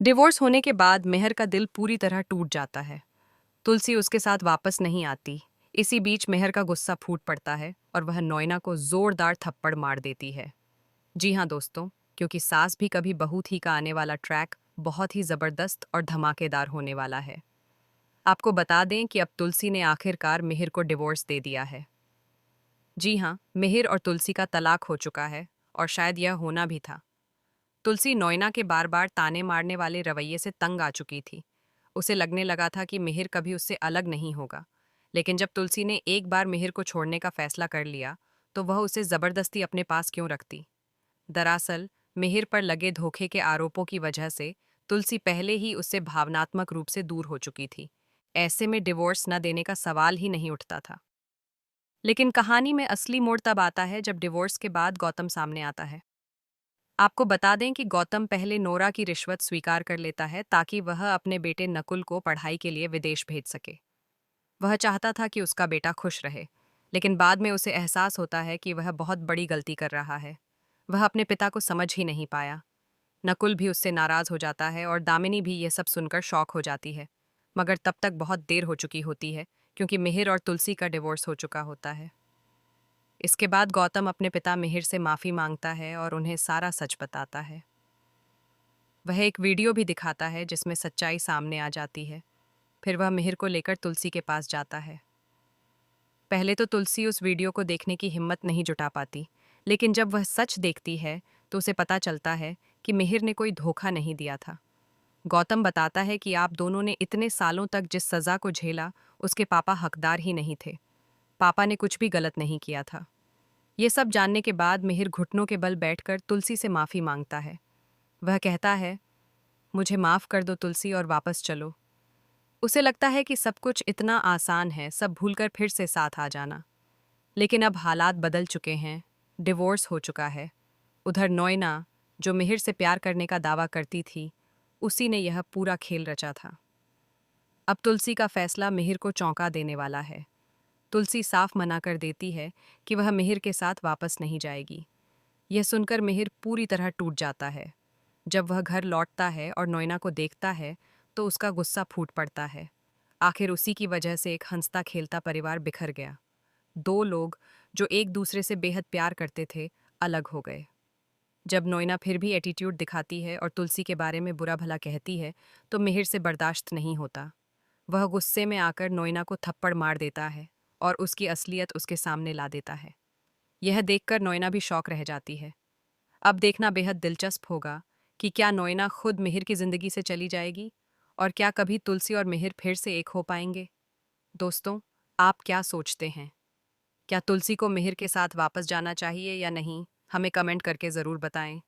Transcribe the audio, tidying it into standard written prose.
Divorce होने के बाद मेहर का दिल पूरी तरह टूट जाता है। तुलसी उसके साथ वापस नहीं आती। इसी बीच मेहर का गुस्सा फूट पड़ता है और वह नोयना को जोरदार थप्पड़ मार देती है। जी हाँ दोस्तों, क्योंकि सास भी कभी बहू थी का आने वाला ट्रैक बहुत ही जबरदस्त और धमाकेदार होने वाला है। आपको बता दें कि अब तुलसी ने आखिरकार मिहिर को डिवोर्स दे दिया है। जी हाँ, मिहिर और तुलसी का तलाक हो चुका है और शायद यह होना भी था। तुलसी नोयना के बार बार ताने मारने वाले रवैये से तंग आ चुकी थी। उसे लगने लगा था कि मिहिर कभी उससे अलग नहीं होगा। लेकिन जब तुलसी ने एक बार मिहिर को छोड़ने का फैसला कर लिया, तो वह उसे जबरदस्ती अपने पास क्यों रखती। दरअसल मिहिर पर लगे धोखे के आरोपों की वजह से तुलसी पहले ही उससे भावनात्मक रूप से दूर हो चुकी थी। ऐसे में डिवोर्स न देने का सवाल ही नहीं उठता था। लेकिन कहानी में असली मोड़ तब आता है जब डिवोर्स के बाद गौतम सामने आता है। आपको बता दें कि गौतम पहले नोरा की रिश्वत स्वीकार कर लेता है ताकि वह अपने बेटे नकुल को पढ़ाई के लिए विदेश भेज सके। वह चाहता था कि उसका बेटा खुश रहे, लेकिन बाद में उसे एहसास होता है कि वह बहुत बड़ी गलती कर रहा है। वह अपने पिता को समझ ही नहीं पाया। नकुल भी उससे नाराज हो जाता है और दामिनी भी यह सब सुनकर शॉक हो जाती है। मगर तब तक बहुत देर हो चुकी होती है, क्योंकि मिहिर और तुलसी का डिवोर्स हो चुका होता है। इसके बाद गौतम अपने पिता मिहिर से माफ़ी मांगता है और उन्हें सारा सच बताता है। वह एक वीडियो भी दिखाता है जिसमें सच्चाई सामने आ जाती है। फिर वह मिहिर को लेकर तुलसी के पास जाता है। पहले तो तुलसी उस वीडियो को देखने की हिम्मत नहीं जुटा पाती, लेकिन जब वह सच देखती है तो उसे पता चलता है कि मिहिर ने कोई धोखा नहीं दिया था। गौतम बताता है कि आप दोनों ने इतने सालों तक जिस सज़ा को झेला, उसके पापा हकदार ही नहीं थे। पापा ने कुछ भी गलत नहीं किया था। ये सब जानने के बाद मिहिर घुटनों के बल बैठकर तुलसी से माफ़ी मांगता है। वह कहता है, मुझे माफ़ कर दो तुलसी और वापस चलो। उसे लगता है कि सब कुछ इतना आसान है, सब भूलकर फिर से साथ आ जाना। लेकिन अब हालात बदल चुके हैं। डिवोर्स हो चुका है। उधर नोयना, जो मिहिर से प्यार करने का दावा करती थी, उसी ने यह पूरा खेल रचा था। अब तुलसी का फैसला मिहिर को चौंका देने वाला है। तुलसी साफ मना कर देती है कि वह मिहिर के साथ वापस नहीं जाएगी। यह सुनकर मिहिर पूरी तरह टूट जाता है। जब वह घर लौटता है और नोयना को देखता है, तो उसका गुस्सा फूट पड़ता है। आखिर उसी की वजह से एक हंसता खेलता परिवार बिखर गया। दो लोग जो एक दूसरे से बेहद प्यार करते थे, अलग हो गए। जब नोयना फिर भी एटीट्यूड दिखाती है और तुलसी के बारे में बुरा भला कहती है, तो मिहिर से बर्दाश्त नहीं होता। वह गुस्से में आकर नोयना को थप्पड़ मार देता है और उसकी असलियत उसके सामने ला देता है। यह देखकर नोयना भी शॉक रह जाती है। अब देखना बेहद दिलचस्प होगा कि क्या नोयना खुद मिहिर की जिंदगी से चली जाएगी और क्या कभी तुलसी और मिहिर फिर से एक हो पाएंगे। दोस्तों, आप क्या सोचते हैं? क्या तुलसी को मिहिर के साथ वापस जाना चाहिए या नहीं? हमें कमेंट करके ज़रूर बताएं।